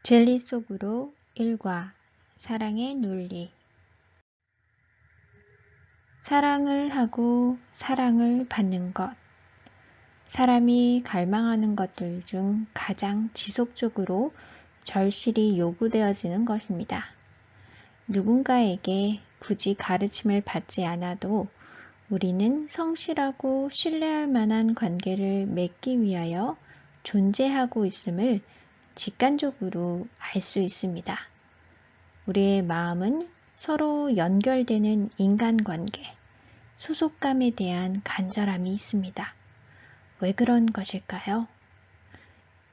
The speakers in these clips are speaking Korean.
진리 속으로 일과 사랑의 논리. 사랑을 하고 사랑을 받는 것. 사람이 갈망하는 것들 중 가장 지속적으로 절실히 요구되어지는 것입니다. 누군가에게 굳이 가르침을 받지 않아도 우리는 성실하고 신뢰할 만한 관계를 맺기 위하여 존재하고 있음을 직관적으로 알 수 있습니다. 우리의 마음은 서로 연결되는 인간관계, 소속감에 대한 간절함이 있습니다. 왜 그런 것일까요?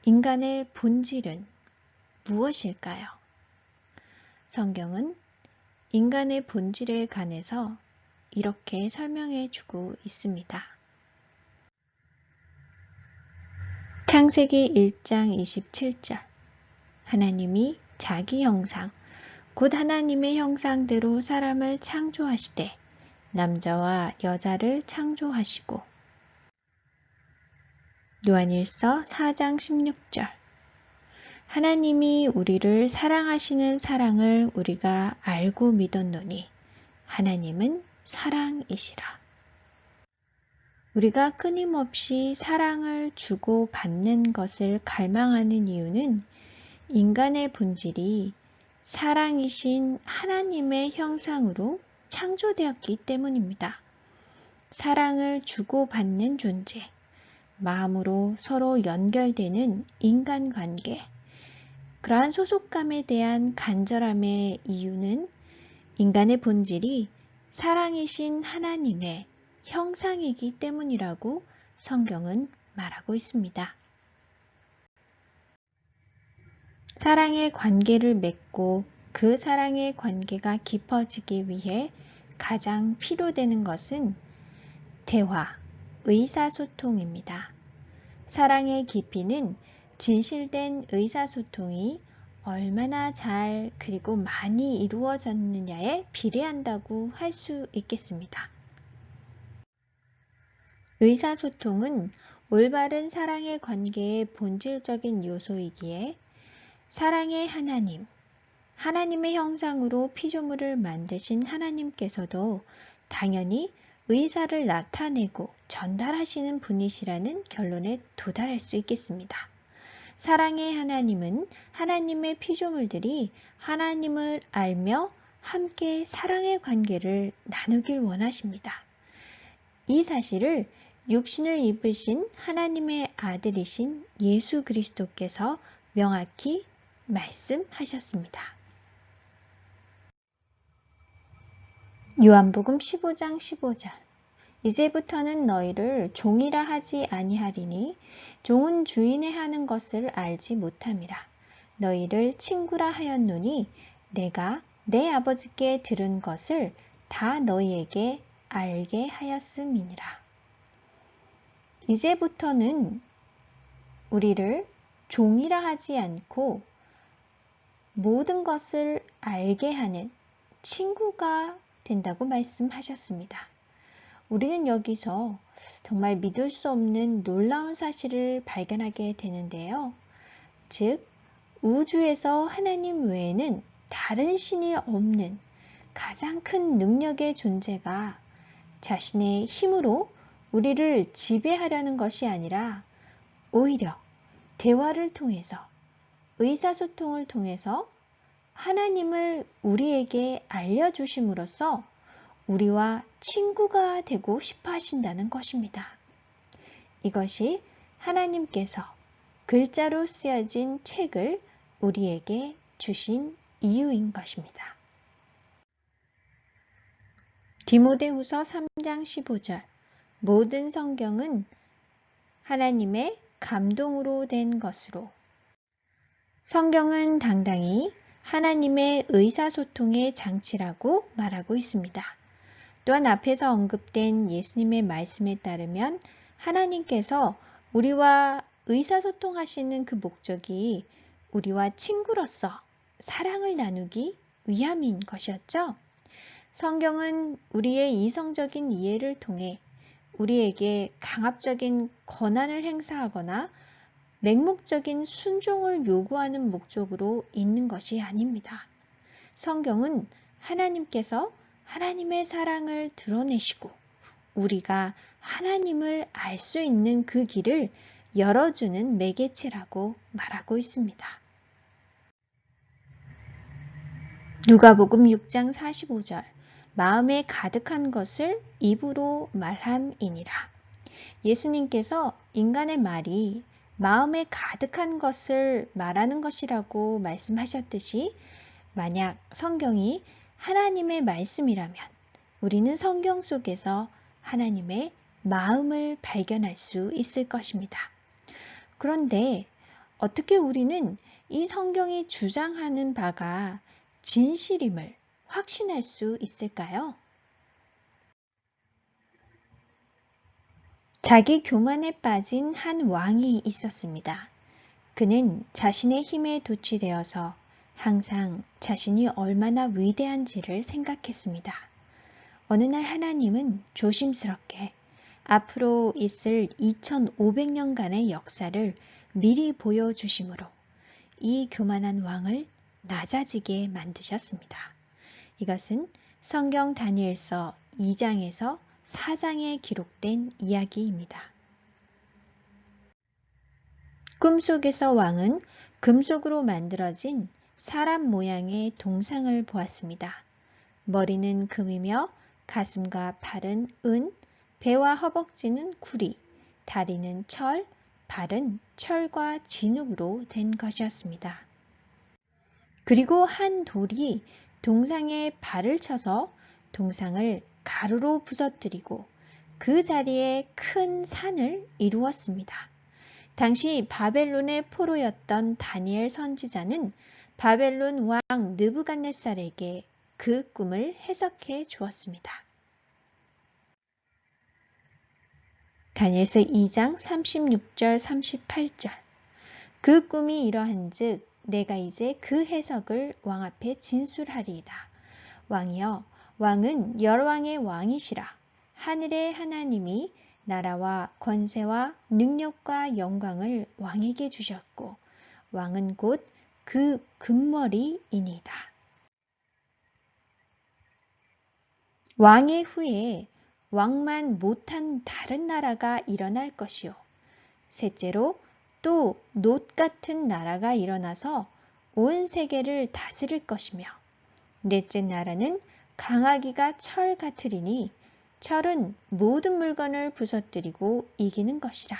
인간의 본질은 무엇일까요? 성경은 인간의 본질에 관해서 이렇게 설명해 주고 있습니다. 창세기 1장 27절. 하나님이 자기 형상, 곧 하나님의 형상대로 사람을 창조하시되 남자와 여자를 창조하시고. 요한일서 4장 16절. 하나님이 우리를 사랑하시는 사랑을 우리가 알고 믿었노니 하나님은 사랑이시라. 우리가 끊임없이 사랑을 주고 받는 것을 갈망하는 이유는 인간의 본질이 사랑이신 하나님의 형상으로 창조되었기 때문입니다. 사랑을 주고받는 존재, 마음으로 서로 연결되는 인간관계, 그러한 소속감에 대한 간절함의 이유는 인간의 본질이 사랑이신 하나님의 형상이기 때문이라고 성경은 말하고 있습니다. 사랑의 관계를 맺고 그 사랑의 관계가 깊어지기 위해 가장 필요되는 것은 대화, 의사소통입니다. 사랑의 깊이는 진실된 의사소통이 얼마나 잘 그리고 많이 이루어졌느냐에 비례한다고 할 수 있겠습니다. 의사소통은 올바른 사랑의 관계의 본질적인 요소이기에 사랑의 하나님, 하나님의 형상으로 피조물을 만드신 하나님께서도 당연히 의사를 나타내고 전달하시는 분이시라는 결론에 도달할 수 있겠습니다. 사랑의 하나님은 하나님의 피조물들이 하나님을 알며 함께 사랑의 관계를 나누길 원하십니다. 이 사실을 육신을 입으신 하나님의 아들이신 예수 그리스도께서 명확히 말씀하셨습니다. 요한복음 15장 15절. 이제부터는 너희를 종이라 하지 아니하리니 종은 주인의 하는 것을 알지 못함이라. 너희를 친구라 하였노니 내가 내 아버지께 들은 것을 다 너희에게 알게 하였음이니라. 이제부터는 우리를 종이라 하지 않고 모든 것을 알게 하는 친구가 된다고 말씀하셨습니다. 우리는 여기서 정말 믿을 수 없는 놀라운 사실을 발견하게 되는데요. 즉, 우주에서 하나님 외에는 다른 신이 없는 가장 큰 능력의 존재가 자신의 힘으로 우리를 지배하려는 것이 아니라 오히려 대화를 통해서, 의사소통을 통해서 하나님을 우리에게 알려주심으로써 우리와 친구가 되고 싶어 하신다는 것입니다. 이것이 하나님께서 글자로 쓰여진 책을 우리에게 주신 이유인 것입니다. 디모데후서 3장 15절. 모든 성경은 하나님의 감동으로 된 것으로. 성경은 당당히 하나님의 의사소통의 장치라고 말하고 있습니다. 또한 앞에서 언급된 예수님의 말씀에 따르면 하나님께서 우리와 의사소통하시는 그 목적이 우리와 친구로서 사랑을 나누기 위함인 것이었죠. 성경은 우리의 이성적인 이해를 통해 우리에게 강압적인 권한을 행사하거나 맹목적인 순종을 요구하는 목적으로 있는 것이 아닙니다. 성경은 하나님께서 하나님의 사랑을 드러내시고 우리가 하나님을 알 수 있는 그 길을 열어주는 매개체라고 말하고 있습니다. 누가복음 6장 45절 마음에 가득한 것을 입으로 말함이니라. 예수님께서 인간의 말이 마음에 가득한 것을 말하는 것이라고 말씀하셨듯이 만약 성경이 하나님의 말씀이라면 우리는 성경 속에서 하나님의 마음을 발견할 수 있을 것입니다. 그런데 어떻게 우리는 이 성경이 주장하는 바가 진실임을 확신할 수 있을까요? 자기 교만에 빠진 한 왕이 있었습니다. 그는 자신의 힘에 도취되어서 항상 자신이 얼마나 위대한지를 생각했습니다. 어느 날 하나님은 조심스럽게 앞으로 있을 2500년간의 역사를 미리 보여주심으로 이 교만한 왕을 낮아지게 만드셨습니다. 이것은 성경 다니엘서 2장에서 4장에 기록된 이야기입니다. 꿈속에서 왕은 금속으로 만들어진 사람 모양의 동상을 보았습니다. 머리는 금이며 가슴과 팔은 은, 배와 허벅지는 구리, 다리는 철, 발은 철과 진흙으로 된 것이었습니다. 그리고 한 돌이 동상에 발을 쳐서 동상을 가루로 부서뜨리고 그 자리에 큰 산을 이루었습니다. 당시 바벨론의 포로였던 다니엘 선지자는 바벨론 왕 느부갓네살에게 그 꿈을 해석해 주었습니다. 다니엘서 2장 36절 38절 그 꿈이 이러한즉 내가 이제 그 해석을 왕 앞에 진술하리이다. 왕이여 왕은 열왕의 왕이시라. 하늘의 하나님이 나라와 권세와 능력과 영광을 왕에게 주셨고 왕은 곧 그 금머리이니이다. 왕의 후에 왕만 못한 다른 나라가 일어날 것이요. 셋째로 또 놋 같은 나라가 일어나서 온 세계를 다스릴 것이며 넷째 나라는 강하기가 철 같으리니 철은 모든 물건을 부서뜨리고 이기는 것이라.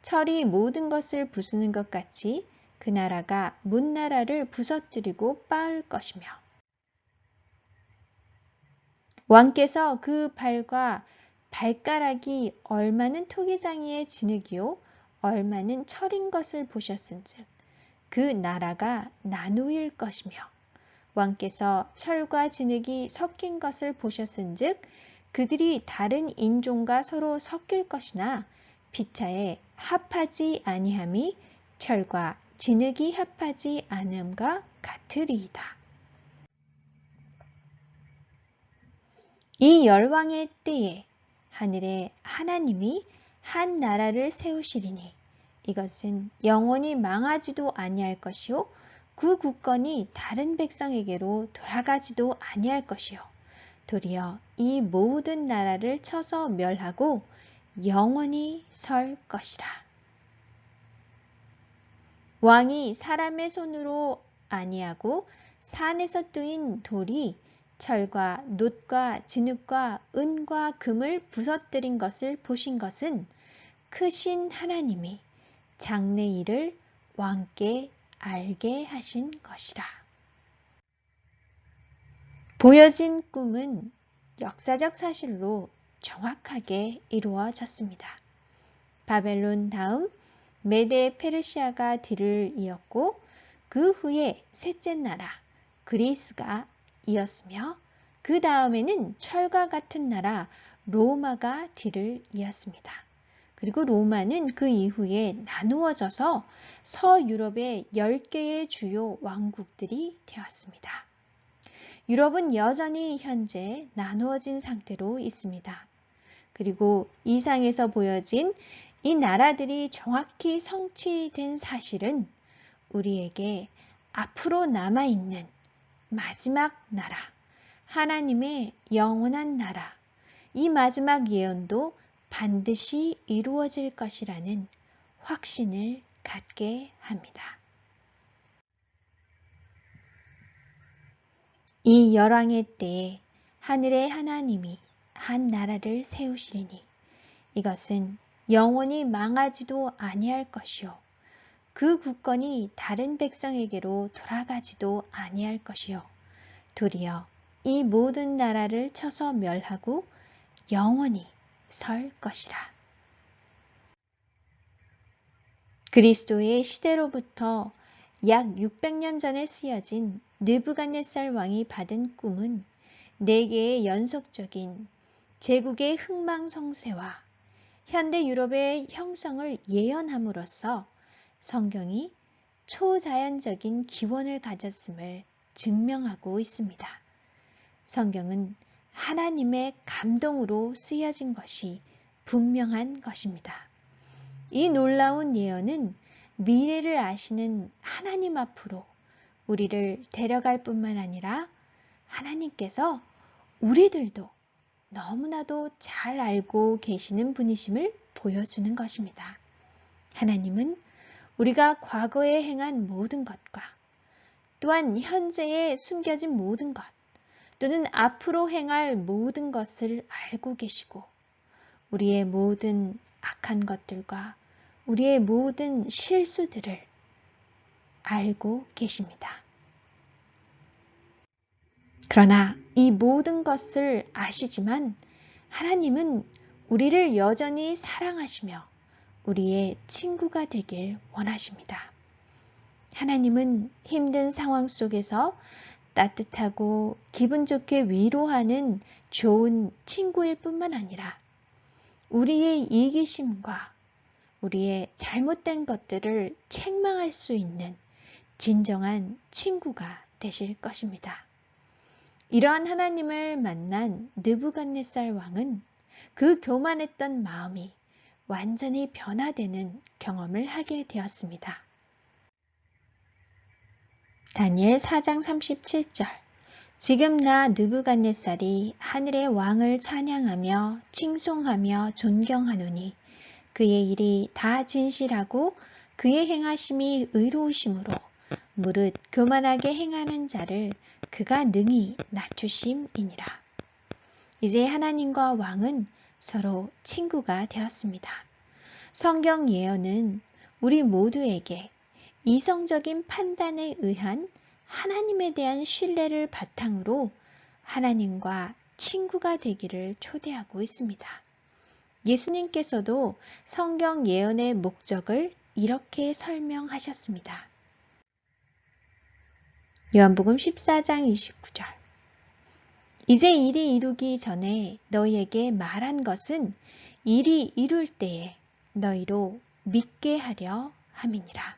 철이 모든 것을 부수는 것 같이 그 나라가 문나라를 부서뜨리고 빻을 것이며 왕께서 그 발과 발가락이 얼마는 토기장이의 진흙이요 얼마는 철인 것을 보셨은즉 그 나라가 나누일 것이며 왕께서 철과 진흙이 섞인 것을 보셨은즉 그들이 다른 인종과 서로 섞일 것이나 피차에 합하지 아니함이 철과 진흙이 합하지 않음과 같으리이다. 이 열왕의 때에 하늘의 하나님이 한 나라를 세우시리니 이것은 영원히 망하지도 아니할 것이요 그 국권이 다른 백성에게로 돌아가지도 아니할 것이요 도리어 이 모든 나라를 쳐서 멸하고 영원히 설 것이라. 왕이 사람의 손으로 아니하고 산에서 뜨인 돌이 철과 놋과 진흙과 은과 금을 부서뜨린 것을 보신 것은 크신 하나님이 장래 일을 왕께 알게 하신 것이라. 보여진 꿈은 역사적 사실로 정확하게 이루어졌습니다. 바벨론 다음 메데 페르시아가 뒤를 이었고 그 후에 셋째 나라 그리스가 이었으며 그 다음에는 철과 같은 나라 로마가 뒤를 이었습니다. 그리고 로마는 그 이후에 나누어져서 서유럽의 10개의 주요 왕국들이 되었습니다. 유럽은 여전히 현재 나누어진 상태로 있습니다. 그리고 이상에서 보여진 이 나라들이 정확히 성취된 사실은 우리에게 앞으로 남아있는 마지막 나라, 하나님의 영원한 나라, 이 마지막 예언도 반드시 이루어질 것이라는 확신을 갖게 합니다. 이 열왕의 때에 하늘의 하나님이 한 나라를 세우시리니 이것은 영원히 망하지도 아니할 것이요 그 국권이 다른 백성에게로 돌아가지도 아니할 것이요 도리어 이 모든 나라를 쳐서 멸하고 영원히 설 것이라. 그리스도의 시대로부터 약 600년 전에 쓰여진 느부갓네살 왕이 받은 꿈은 4개의 연속적인 제국의 흥망성쇠와 현대 유럽의 형성을 예언함으로써 성경이 초자연적인 기원을 가졌음을 증명하고 있습니다. 성경은 하나님의 감동으로 쓰여진 것이 분명한 것입니다. 이 놀라운 예언은 미래를 아시는 하나님 앞으로 우리를 데려갈 뿐만 아니라 하나님께서 우리들도 너무나도 잘 알고 계시는 분이심을 보여주는 것입니다. 하나님은 우리가 과거에 행한 모든 것과 또한 현재에 숨겨진 모든 것 또는 앞으로 행할 모든 것을 알고 계시고 우리의 모든 악한 것들과 우리의 모든 실수들을 알고 계십니다. 그러나 이 모든 것을 아시지만 하나님은 우리를 여전히 사랑하시며 우리의 친구가 되길 원하십니다. 하나님은 힘든 상황 속에서 따뜻하고 기분 좋게 위로하는 좋은 친구일 뿐만 아니라 우리의 이기심과 우리의 잘못된 것들을 책망할 수 있는 진정한 친구가 되실 것입니다. 이러한 하나님을 만난 느부갓네살 왕은 그 교만했던 마음이 완전히 변화되는 경험을 하게 되었습니다. 다니엘 4장 37절 지금 나 느부갓네살이 하늘의 왕을 찬양하며 칭송하며 존경하노니 그의 일이 다 진실하고 그의 행하심이 의로우심으로 무릇 교만하게 행하는 자를 그가 능히 낮추심이니라. 이제 하나님과 왕은 서로 친구가 되었습니다. 성경 예언은 우리 모두에게 이성적인 판단에 의한 하나님에 대한 신뢰를 바탕으로 하나님과 친구가 되기를 초대하고 있습니다. 예수님께서도 성경 예언의 목적을 이렇게 설명하셨습니다. 요한복음 14장 29절 이제 일이 이루기 전에 너희에게 말한 것은 일이 이룰 때에 너희로 믿게 하려 함이니라.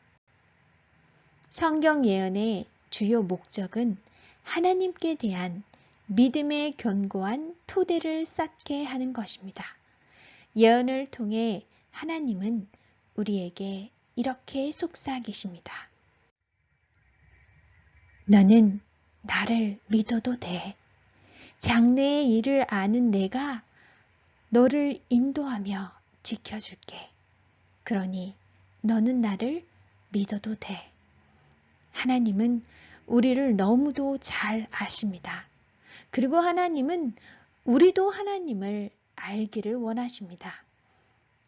성경 예언의 주요 목적은 하나님께 대한 믿음의 견고한 토대를 쌓게 하는 것입니다. 예언을 통해 하나님은 우리에게 이렇게 속삭이십니다. 너는 나를 믿어도 돼. 장래의 일을 아는 내가 너를 인도하며 지켜줄게. 그러니 너는 나를 믿어도 돼. 하나님은 우리를 너무도 잘 아십니다. 그리고 하나님은 우리도 하나님을 알기를 원하십니다.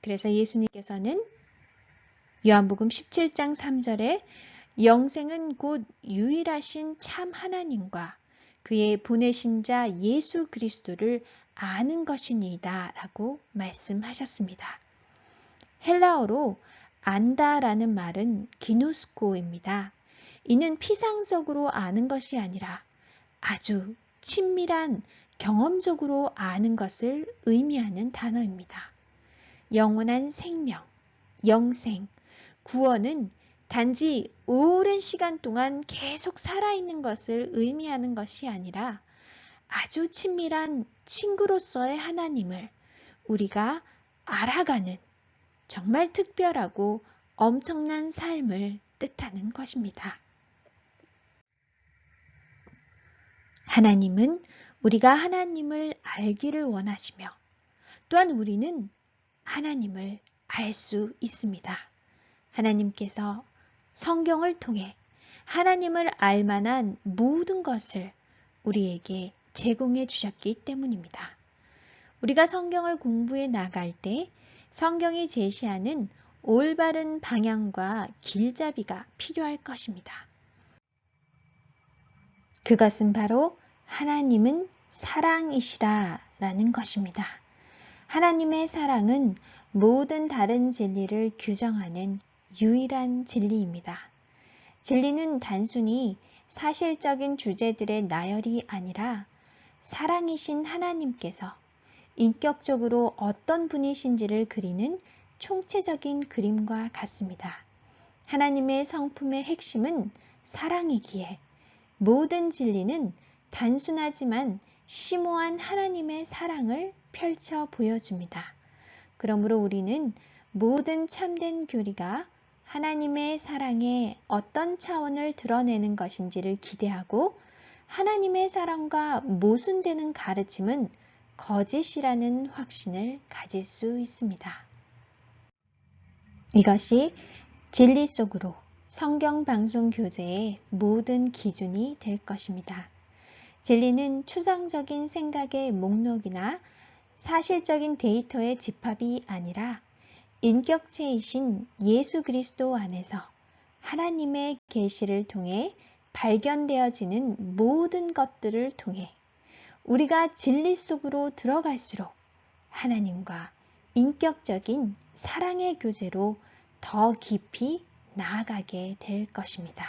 그래서 예수님께서는 요한복음 17장 3절에 영생은 곧 유일하신 참 하나님과 그의 보내신 자 예수 그리스도를 아는 것이니이다 라고 말씀하셨습니다. 헬라어로 안다라는 말은 기누스코입니다. 이는 피상적으로 아는 것이 아니라 아주 친밀한 경험적으로 아는 것을 의미하는 단어입니다. 영원한 생명, 영생, 구원은 단지 오랜 시간 동안 계속 살아있는 것을 의미하는 것이 아니라 아주 친밀한 친구로서의 하나님을 우리가 알아가는 정말 특별하고 엄청난 삶을 뜻하는 것입니다. 하나님은 우리가 하나님을 알기를 원하시며 또한 우리는 하나님을 알 수 있습니다. 하나님께서 성경을 통해 하나님을 알 만한 모든 것을 우리에게 제공해 주셨기 때문입니다. 우리가 성경을 공부해 나갈 때 성경이 제시하는 올바른 방향과 길잡이가 필요할 것입니다. 그것은 바로 하나님은 사랑이시라 라는 것입니다. 하나님의 사랑은 모든 다른 진리를 규정하는 유일한 진리입니다. 진리는 단순히 사실적인 주제들의 나열이 아니라 사랑이신 하나님께서 인격적으로 어떤 분이신지를 그리는 총체적인 그림과 같습니다. 하나님의 성품의 핵심은 사랑이기에 모든 진리는 단순하지만 심오한 하나님의 사랑을 펼쳐 보여줍니다. 그러므로 우리는 모든 참된 교리가 하나님의 사랑의 어떤 차원을 드러내는 것인지를 기대하고 하나님의 사랑과 모순되는 가르침은 거짓이라는 확신을 가질 수 있습니다. 이것이 진리 속으로 성경 방송 교재의 모든 기준이 될 것입니다. 진리는 추상적인 생각의 목록이나 사실적인 데이터의 집합이 아니라 인격체이신 예수 그리스도 안에서 하나님의 계시를 통해 발견되어지는 모든 것들을 통해 우리가 진리 속으로 들어갈수록 하나님과 인격적인 사랑의 교제로 더 깊이 나아가게 될 것입니다.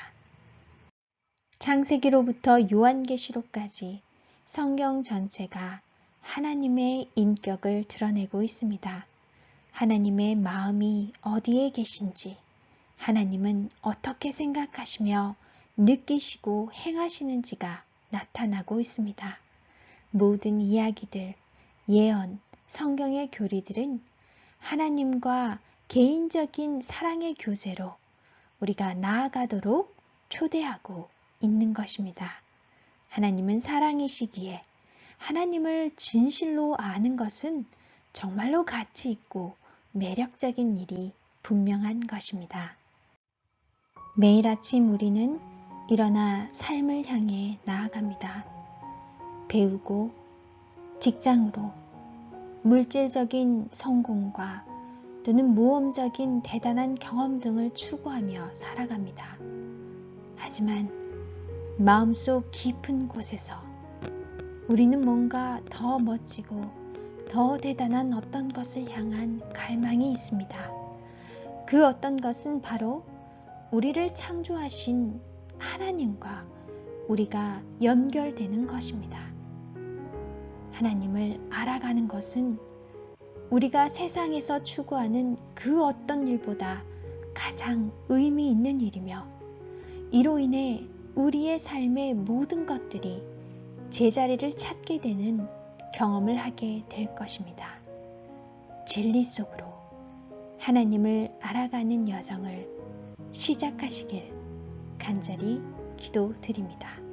창세기로부터 요한계시록까지 성경 전체가 하나님의 인격을 드러내고 있습니다. 하나님의 마음이 어디에 계신지, 하나님은 어떻게 생각하시며 느끼시고 행하시는지가 나타나고 있습니다. 모든 이야기들, 예언, 성경의 교리들은 하나님과 개인적인 사랑의 교제로 우리가 나아가도록 초대하고 있는 것입니다. 하나님은 사랑이시기에 하나님을 진실로 아는 것은 정말로 가치 있고 매력적인 일이 분명한 것입니다. 매일 아침 우리는 일어나 삶을 향해 나아갑니다. 배우고 직장으로 물질적인 성공과 또는 모험적인 대단한 경험 등을 추구하며 살아갑니다. 하지만 마음속 깊은 곳에서 우리는 뭔가 더 멋지고 더 대단한 어떤 것을 향한 갈망이 있습니다. 그 어떤 것은 바로 우리를 창조하신 하나님과 우리가 연결되는 것입니다. 하나님을 알아가는 것은 우리가 세상에서 추구하는 그 어떤 일보다 가장 의미 있는 일이며 이로 인해 우리의 삶의 모든 것들이 제자리를 찾게 되는 경험을 하게 될 것입니다. 진리 속으로 하나님을 알아가는 여정을 시작하시길 간절히 기도드립니다.